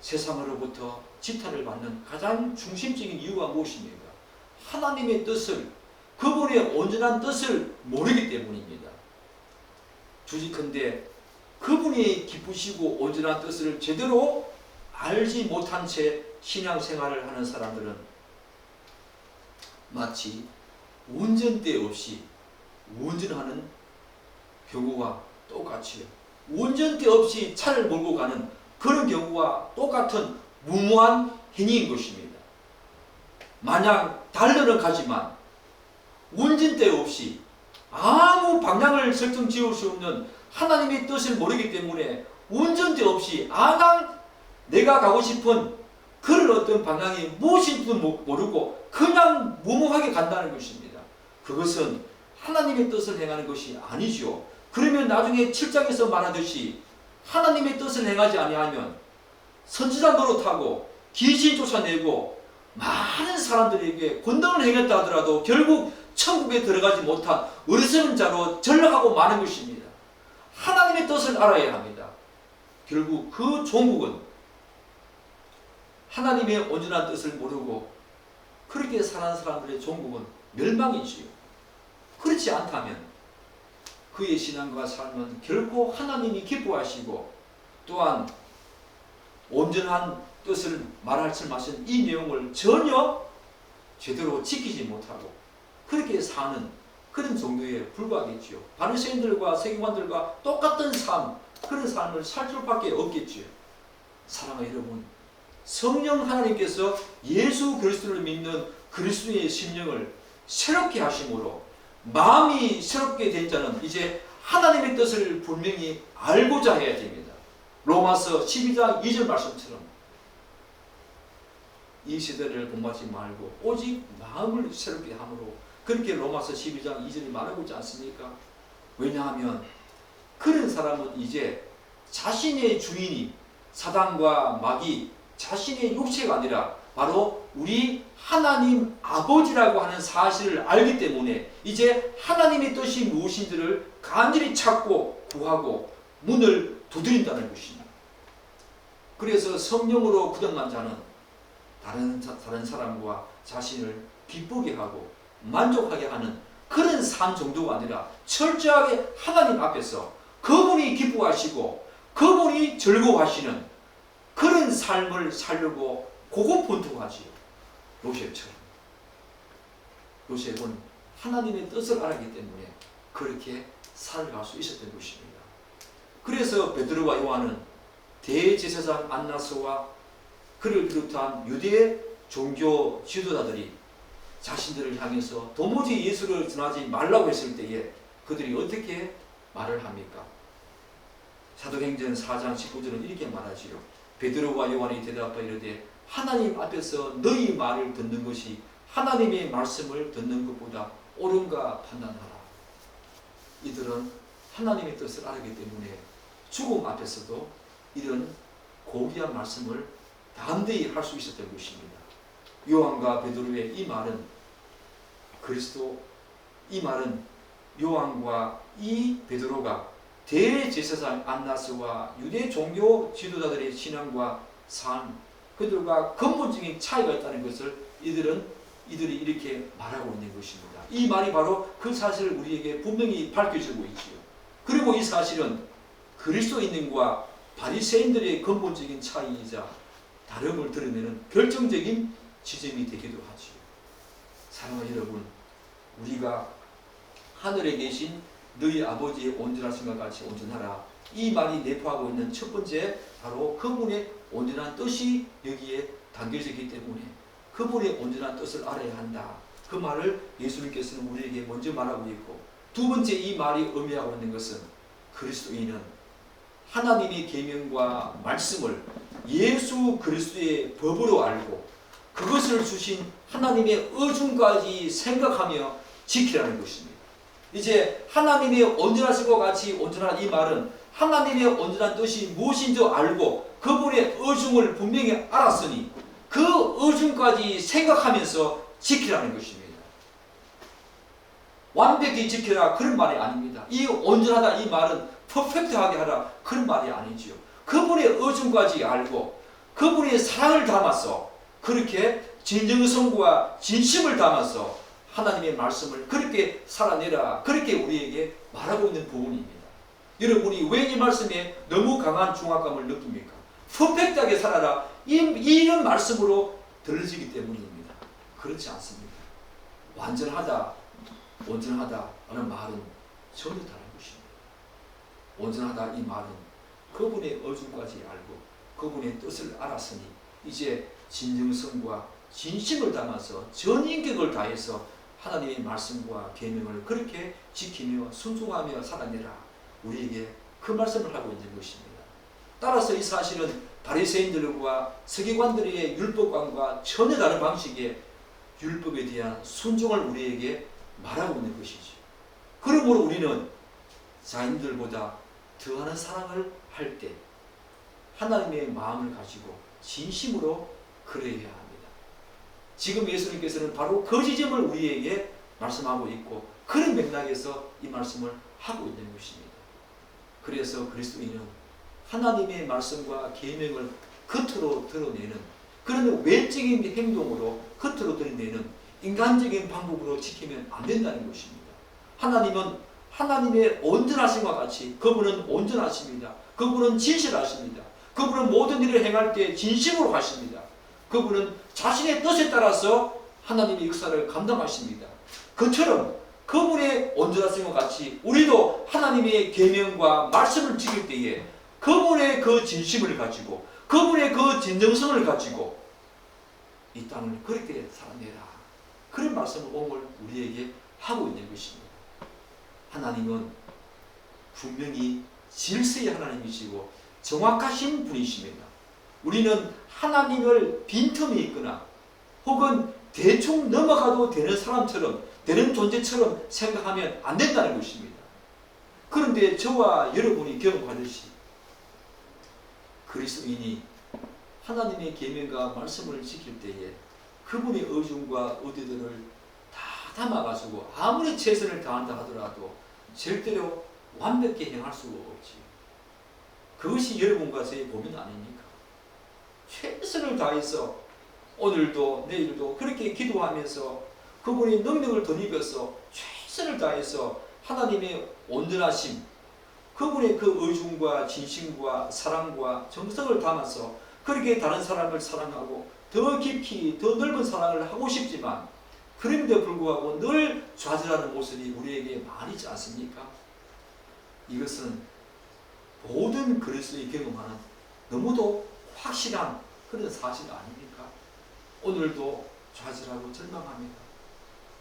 세상으로부터 지탄을 받는 가장 중심적인 이유가 무엇입니까? 하나님의 뜻을, 그분의 온전한 뜻을 모르기 때문입니다. 주직컨대 그분이 기쁘시고 온전한 뜻을 제대로 알지 못한 채 신앙생활을 하는 사람들은 마치 운전대 없이 운전하는 경우와 똑같이요. 운전대 없이 차를 몰고 가는 그런 경우와 똑같은 무모한 행위인 것입니다. 마냥 달려는 가지만 운전대 없이 아무 방향을 설정 지을 수 없는 하나님의 뜻을 모르기 때문에 운전대 없이 아당 내가 가고 싶은 그런 어떤 방향이 무엇인지도 모르고 그냥 무모하게 간다는 것입니다. 그것은 하나님의 뜻을 행하는 것이 아니죠. 그러면 나중에 7장에서 말하듯이 하나님의 뜻을 행하지 아니하면 선지자 노릇하고 귀신 쫓아내고 많은 사람들에게 권능을 행했다 하더라도 결국 천국에 들어가지 못한 어리석은 자로 전락하고 마는 것입니다. 하나님의 뜻을 알아야 합니다. 결국 그 종국은 하나님의 온전한 뜻을 모르고 그렇게 사는 사람들의 종국은 멸망이지요. 그렇지 않다면 그의 신앙과 삶은 결코 하나님이 기뻐하시고 또한 온전한 뜻을 말씀하신 이 내용을 전혀 제대로 지키지 못하고 그렇게 사는 그런 정도에 불과하겠지요. 바리새인들과 세계관들과 똑같은 삶, 그런 삶을 살 수밖에 없겠지요. 사랑하는 여러분, 성령 하나님께서 예수 그리스도를 믿는 그리스도의 심령을 새롭게 하심으로 마음이 새롭게 된 자는 이제 하나님의 뜻을 분명히 알고자 해야 됩니다. 로마서 12장 2절 말씀처럼 이 시대를 본받지 말고 오직 마음을 새롭게 함으로, 그렇게 로마서 12장 2절이 말하고 있지 않습니까? 왜냐하면 그런 사람은 이제 자신의 주인이 사단과 마귀, 자신의 육체가 아니라 바로 우리 하나님 아버지라고 하는 사실을 알기 때문에 이제 하나님의 뜻이 무엇인지를 간절히 찾고 구하고 문을 두드린다는 것입니다. 그래서 성령으로 굳어난 자는 다른 사람과 자신을 기쁘게 하고 만족하게 하는 그런 삶 정도가 아니라 철저하게 하나님 앞에서 그분이 기뻐하시고 그분이 즐거워하시는 그런 삶을 살려고 고군분투하지요. 요셉처럼. 요셉은 하나님의 뜻을 알았기 때문에 그렇게 살아갈 수 있었던 것입니다. 그래서 베드로와 요한은 대제사장 안나스와 그를 비롯한 유대 종교 지도자들이 자신들을 향해서 도무지 예수를 전하지 말라고 했을 때에 그들이 어떻게 말을 합니까? 사도행전 4장 19절은 이렇게 말하지요. 베드로와 요한이 대답하여 이르되 하나님 앞에서 너희 말을 듣는 것이 하나님의 말씀을 듣는 것보다 옳은가 판단하라. 이들은 하나님의 뜻을 알기 때문에 죽음 앞에서도 이런 고귀한 말씀을 담대히 할 수 있었던 것입니다. 요한과 베드로의 이 말은 이 말은 요한과 이 베드로가 대제사장 안나스와 유대 종교 지도자들의 신앙과 삶, 그들과 근본적인 차이가 있다는 것을 이들이 이렇게 말하고 있는 것입니다. 이 말이 바로 그 사실을 우리에게 분명히 밝혀주고 있지요. 그리고 이 사실은 그리스도인들과 바리새인들의 근본적인 차이이자 다름을 드러내는 결정적인 지점이 되기도 하지요. 사랑하는 여러분, 우리가 하늘에 계신 너희 아버지의 온전하신 것 같이 온전하라. 이 말이 내포하고 있는 첫 번째 바로 그분의 온전한 뜻이 여기에 담겨져 있기 때문에 그분의 온전한 뜻을 알아야 한다. 그 말을 예수님께서는 우리에게 먼저 말하고 있고, 두 번째 이 말이 의미하고 있는 것은 그리스도인은 하나님의 계명과 말씀을 예수 그리스도의 법으로 알고 그것을 주신 하나님의 의중까지 생각하며 지키라는 것입니다. 이제 하나님의 온전하신 것 같이 온전한 이 말은 하나님의 온전한 뜻이 무엇인지 알고 그분의 의중을 분명히 알았으니 그 의중까지 생각하면서 지키라는 것입니다. 완벽히 지켜라 그런 말이 아닙니다. 이 온전하다 이 말은 퍼펙트하게 하라 그런 말이 아니지요. 그분의 의중까지 알고 그분의 사랑을 담아서 그렇게 진정성과 진심을 담아서 하나님의 말씀을 그렇게 살아내라 그렇게 우리에게 말하고 있는 부분입니다. 여러분이 왜 이 말씀에 너무 강한 중압감을 느낍니까? 퍼펙트하게 살아라 이런 말씀으로 들려지기 때문입니다. 그렇지 않습니다. 완전하다 온전하다 라는 말은 전혀 다른 것입니다. 온전하다 이 말은 그분의 의중까지 알고 그분의 뜻을 알았으니 이제 진정성과 진심을 담아서 전 인격을 다해서 하나님의 말씀과 계명을 그렇게 지키며 순종하며 살아내라. 우리에게 그 말씀을 하고 있는 것입니다. 따라서 이 사실은 바리새인들과 서기관들의 율법관과 전혀 다른 방식의 율법에 대한 순종을 우리에게 말하고 있는 것이죠. 그러므로 우리는 자인들보다 더하는 사랑을 할 때 하나님의 마음을 가지고 진심으로 그래야 합니다. 지금 예수님께서는 바로 그 지점을 우리에게 말씀하고 있고 그런 맥락에서 이 말씀을 하고 있는 것입니다. 그래서 그리스도인은 하나님의 말씀과 계명을 겉으로 드러내는 그런 외적인 행동으로 겉으로 드러내는 인간적인 방법으로 지키면 안 된다는 것입니다. 하나님은 하나님의 온전하심과 같이 그분은 온전하십니다. 그분은 진실하십니다. 그분은 모든 일을 행할 때 진심으로 하십니다. 그분은 자신의 뜻에 따라서 하나님의 역사를 감당하십니다. 그처럼 그분의 온전하심과 같이 우리도 하나님의 계명과 말씀을 지킬 때에 그분의 그 진심을 가지고 그분의 그 진정성을 가지고 이 땅을 그렇게 살아내라. 그런 말씀을 오늘 우리에게 하고 있는 것입니다. 하나님은 분명히 질서의 하나님이시고 정확하신 분이십니다. 우리는 하나님을 빈틈이 있거나 혹은 대충 넘어가도 되는 사람처럼 되는 존재처럼 생각하면 안 된다는 것입니다. 그런데 저와 여러분이 경험하듯이 그리스도인이 하나님의 계명과 말씀을 지킬 때에 그분의 의중과 의도들을 다 담아가지고 아무리 최선을 다한다 하더라도 절대로 완벽히 행할 수가 없지. 그것이 여러분과 저의 고민 아닙니까? 최선을 다해서 오늘도 내일도 그렇게 기도하면서 그분의 능력을 덧입어서 최선을 다해서 하나님의 온전하심, 그분의 그 의중과 진심과 사랑과 정성을 담아서 그렇게 다른 사람을 사랑하고 더 깊이 더 넓은 사랑을 하고 싶지만 그럼에도 불구하고 늘 좌절하는 모습이 우리에게 많이 있지 않습니까? 이것은 모든 그리스도인이 경험하는 너무도 확실한 그런 사실 아닙니까? 오늘도 좌절하고 절망합니다.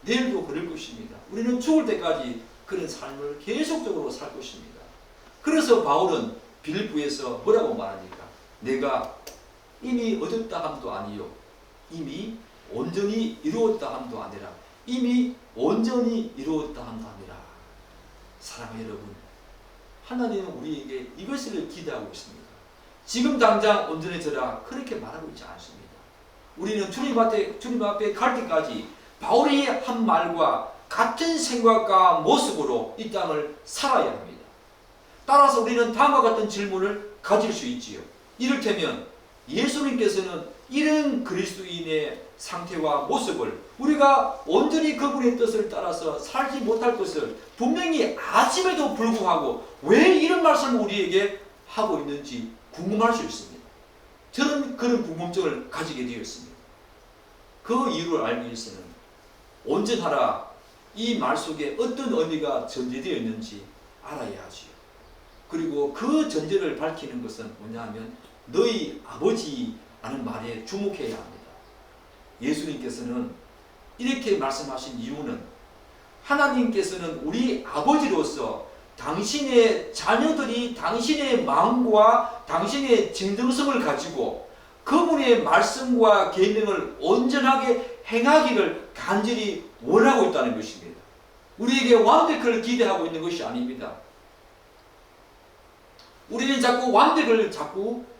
내일도 그럴 것입니다. 우리는 죽을 때까지 그런 삶을 계속적으로 살 것입니다. 그래서 바울은 빌립보에서 뭐라고 말합니까? 내가 이미 얻었다 함도 아니요 이미 온전히 이루었다 함도 아니라 이미 온전히 이루었다 함도 아니라. 사랑하는 여러분, 하나님은 우리에게 이것을 기대하고 있습니다. 지금 당장 온전해져라 그렇게 말하고 있지 않습니다. 우리는 주님 앞에 갈 때까지 바울이 한 말과 같은 생각과 모습으로 이 땅을 살아야 합니다. 따라서 우리는 다음과 같은 질문을 가질 수 있지요. 이를테면 예수님께서는 이런 그리스도인의 상태와 모습을 우리가 온전히 그분의 뜻을 따라서 살지 못할 것을 분명히 아심에도 불구하고 왜 이런 말씀을 우리에게 하고 있는지 궁금할 수 있습니다. 저는 그런 궁금증을 가지게 되었습니다. 그 이유를 알기 위해서는 온전하라 이 말 속에 어떤 의미가 전제되어 있는지 알아야 하지요. 그리고 그 전제를 밝히는 것은 뭐냐면 너희 아버지라는 말에 주목해야 합니다. 예수님께서는 이렇게 말씀하신 이유는 하나님께서는 우리 아버지로서 당신의 자녀들이 당신의 마음과 당신의 진정성을 가지고 그분의 말씀과 계명을 온전하게 행하기를 간절히 원하고 있다는 것입니다. 우리에게 완벽을 기대하고 있는 것이 아닙니다. 우리는 자꾸 완벽을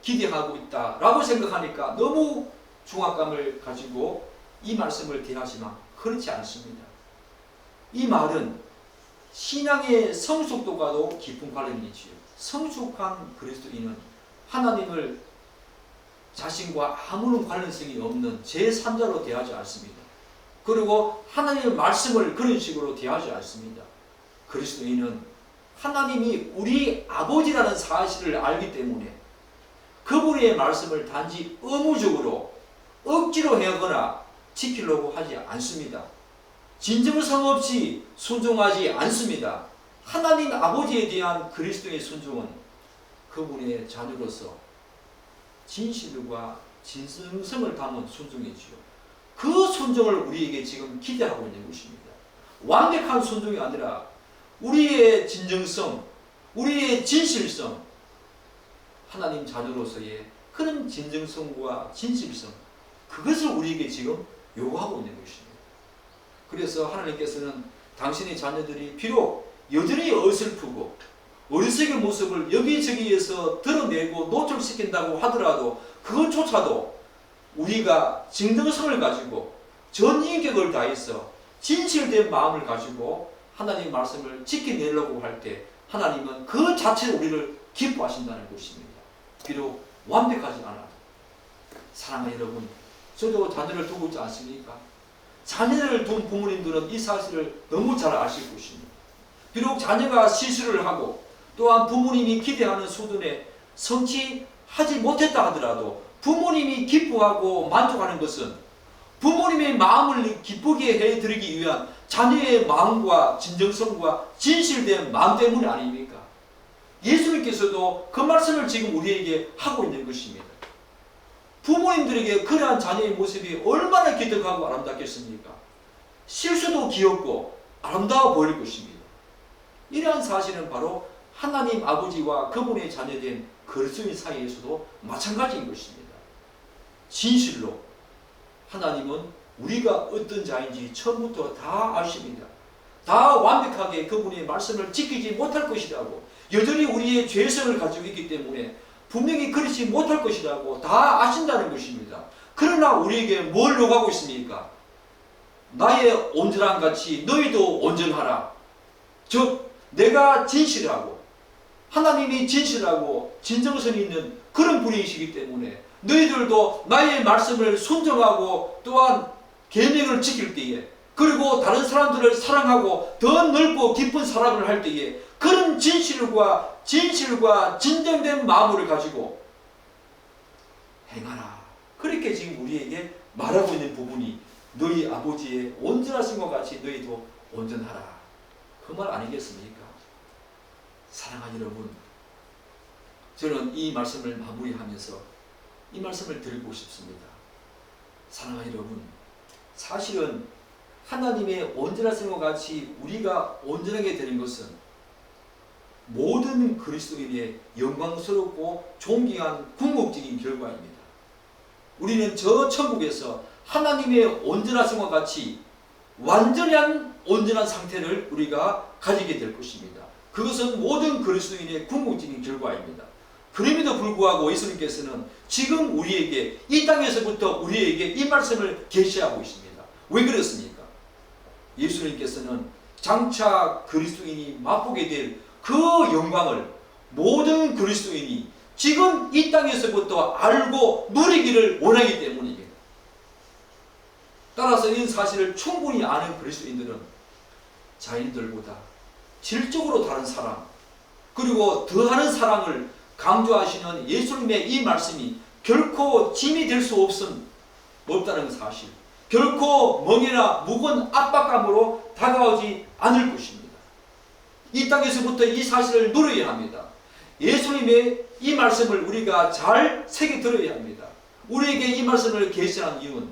기대하고 있다라고 생각하니까 너무 중압감을 가지고 이 말씀을 대하지만 그렇지 않습니다. 이 말은 신앙의 성숙도와도 깊은 관련이 있지요. 성숙한 그리스도인은 하나님을 자신과 아무런 관련성이 없는 제3자로 대하지 않습니다. 그리고 하나님의 말씀을 그런 식으로 대하지 않습니다. 그리스도인은 하나님이 우리 아버지라는 사실을 알기 때문에 그분의 말씀을 단지 의무적으로 억지로 하거나 지키려고 하지 않습니다. 진정성 없이 순종하지 않습니다. 하나님 아버지에 대한 그리스도의 순종은 그분의 자녀로서 진실과 진정성을 담은 순종이지요. 그 순종을 우리에게 지금 기대하고 있는 것입니다. 완벽한 순종이 아니라 우리의 진정성, 우리의 진실성, 하나님 자녀로서의 그런 진정성과 진실성, 그것을 우리에게 지금 요구하고 있는 것입니다. 그래서 하나님께서는 당신의 자녀들이 비록 여전히 어설프고 어리석은 모습을 여기저기에서 드러내고 노출시킨다고 하더라도 그것조차도 우리가 진정성을 가지고 전 인격을 다해서 진실된 마음을 가지고 하나님 말씀을 지켜내려고 할 때 하나님은 그 자체로 우리를 기뻐하신다는 것입니다. 비록 완벽하지 않아도. 사랑하는 여러분, 저도 자녀를 두고 있지 않습니까? 자녀를 둔 부모님들은 이 사실을 너무 잘 아실 것입니다. 비록 자녀가 실수를 하고 또한 부모님이 기대하는 수준에 성취하지 못했다 하더라도 부모님이 기뻐하고 만족하는 것은 부모님의 마음을 기쁘게 해드리기 위한 자녀의 마음과 진정성과 진실된 마음 때문이 아닙니까? 예수님께서도 그 말씀을 지금 우리에게 하고 있는 것입니다. 부모님들에게 그러한 자녀의 모습이 얼마나 기특하고 아름답겠습니까? 실수도 귀엽고 아름다워 보일 것입니다. 이러한 사실은 바로 하나님 아버지와 그분의 자녀된 그리스도인 사이에서도 마찬가지인 것입니다. 진실로 하나님은 우리가 어떤 자인지 처음부터 다 아십니다. 다 완벽하게 그분의 말씀을 지키지 못할 것이라고, 여전히 우리의 죄성을 가지고 있기 때문에 분명히 그렇지 못할 것이라고 다 아신다는 것입니다. 그러나 우리에게 뭘 요구하고 있습니까? 나의 온전한 같이 너희도 온전하라. 즉 내가 진실하고 하나님이 진실하고 진정성이 있는 그런 분이시기 때문에 너희들도 나의 말씀을 순종하고 또한 계명을 지킬 때에, 그리고 다른 사람들을 사랑하고 더 넓고 깊은 사랑을 할 때에 그런 진실과 진정된 마음을 가지고 행하라. 그렇게 지금 우리에게 말하고 있는 부분이 너희 아버지의 온전하신 것 같이 너희도 온전하라. 그 말 아니겠습니까? 사랑하는 여러분, 저는 이 말씀을 마무리하면서 이 말씀을 드리고 싶습니다. 사랑하는 여러분, 사실은 하나님의 온전하신 것 같이 우리가 온전하게 되는 것은 모든 그리스도인의 영광스럽고 존귀한 궁극적인 결과입니다. 우리는 저 천국에서 하나님의 온전하신 것 같이 완전한 온전한 상태를 우리가 가지게 될 것입니다. 그것은 모든 그리스도인의 궁극적인 결과입니다. 그럼에도 불구하고 예수님께서는 지금 우리에게 이 땅에서부터 우리에게 이 말씀을 계시하고 있습니다. 왜 그렇습니까? 예수님께서는 장차 그리스도인이 맛보게 될 그 영광을 모든 그리스도인이 지금 이 땅에서부터 알고 누리기를 원하기 때문입니다. 따라서 이 사실을 충분히 아는 그리스도인들은 자인들보다 질적으로 다른 사랑, 그리고 더하는 사랑을 강조하시는 예수님의 이 말씀이 결코 짐이 될 수 없다는 사실, 결코 멍해나 무거운 압박감으로 다가오지 않을 것입니다. 이 땅에서부터 이 사실을 누려야 합니다. 예수님의 이 말씀을 우리가 잘 새겨 들어야 합니다. 우리에게 이 말씀을 계시한 이유는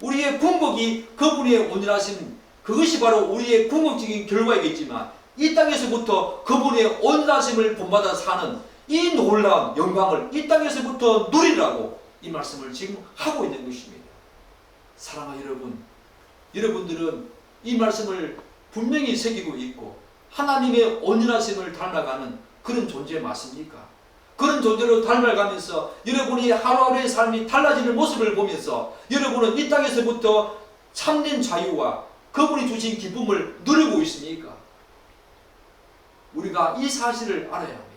우리의 궁극이 그분의 온전하신 그것이 바로 우리의 궁극적인 결과이겠지만, 이 땅에서부터 그분의 온전하심을 본받아 사는 이 놀라운 영광을 이 땅에서부터 누리라고 이 말씀을 지금 하고 있는 것입니다. 사랑하는 여러분, 여러분들은 이 말씀을 분명히 새기고 있고 하나님의 온전하심을 닮아가는 그런 존재 맞습니까? 그런 존재로 닮아가면서 여러분이 하루하루의 삶이 달라지는 모습을 보면서 여러분은 이 땅에서부터 참된 자유와 그분이 주신 기쁨을 누리고 있습니까? 우리가 이 사실을 알아야 합니다.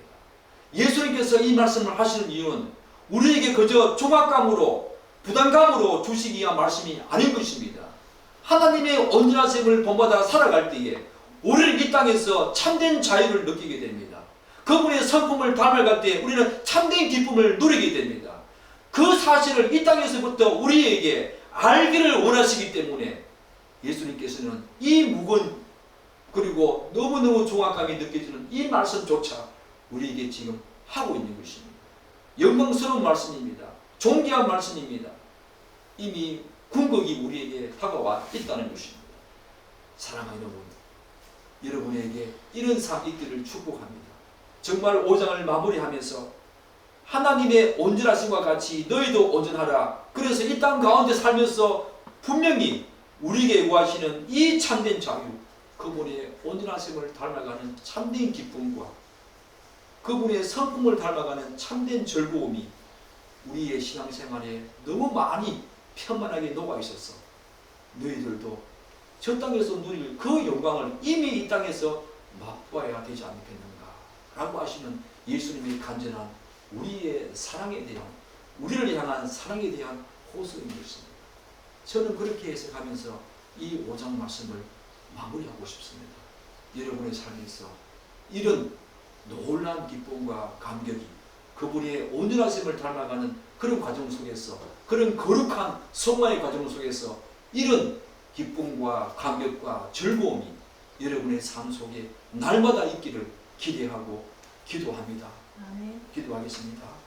예수님께서 이 말씀을 하시는 이유는 우리에게 그저 종합감으로 부담감으로 주시기 위한 말씀이 아닌 것입니다. 하나님의 온전하심을 본받아 살아갈 때에 우리는 이 땅에서 참된 자유를 느끼게 됩니다. 그분의 성품을 닮아갈 때 우리는 참된 기쁨을 누리게 됩니다. 그 사실을 이 땅에서부터 우리에게 알기를 원하시기 때문에 예수님께서는 이 무거운 그리고 너무너무 종합감이 느껴지는 이 말씀조차 우리에게 지금 하고 있는 것입니다. 영광스러운 말씀입니다. 존귀한 말씀입니다. 이미 궁극이 우리에게 다가와 있다는 것입니다. 사랑하는 여러분, 여러분에게 이런 삶 있기를 축복합니다. 정말 5장을 마무리하면서 하나님의 온전하심과 같이 너희도 온전하라. 그래서 이 땅 가운데 살면서 분명히 우리에게 요구하시는 이 참된 자유, 그분의 온전하심을 닮아가는 참된 기쁨과 그분의 성품을 닮아가는 참된 즐거움이 우리의 신앙생활에 너무 많이 편만하게 녹아있어서 너희들도 저 땅에서 누릴 그 영광을 이미 이 땅에서 맛봐야 되지 않겠는가 라고 하시는 예수님의 간절한 우리의 사랑에 대한, 우리를 향한 사랑에 대한 호소인 것입니다. 저는 그렇게 해석하면서 이 5장 말씀을 마무리하고 싶습니다. 여러분의 삶에서 이런 놀라운 기쁨과 감격이 그분의 온전하심을 닮아가는 그런 과정 속에서, 그런 거룩한 성화의 과정 속에서 이런 기쁨과 감격과 즐거움이 여러분의 삶 속에 날마다 있기를 기대하고 기도합니다. 아멘. 기도하겠습니다.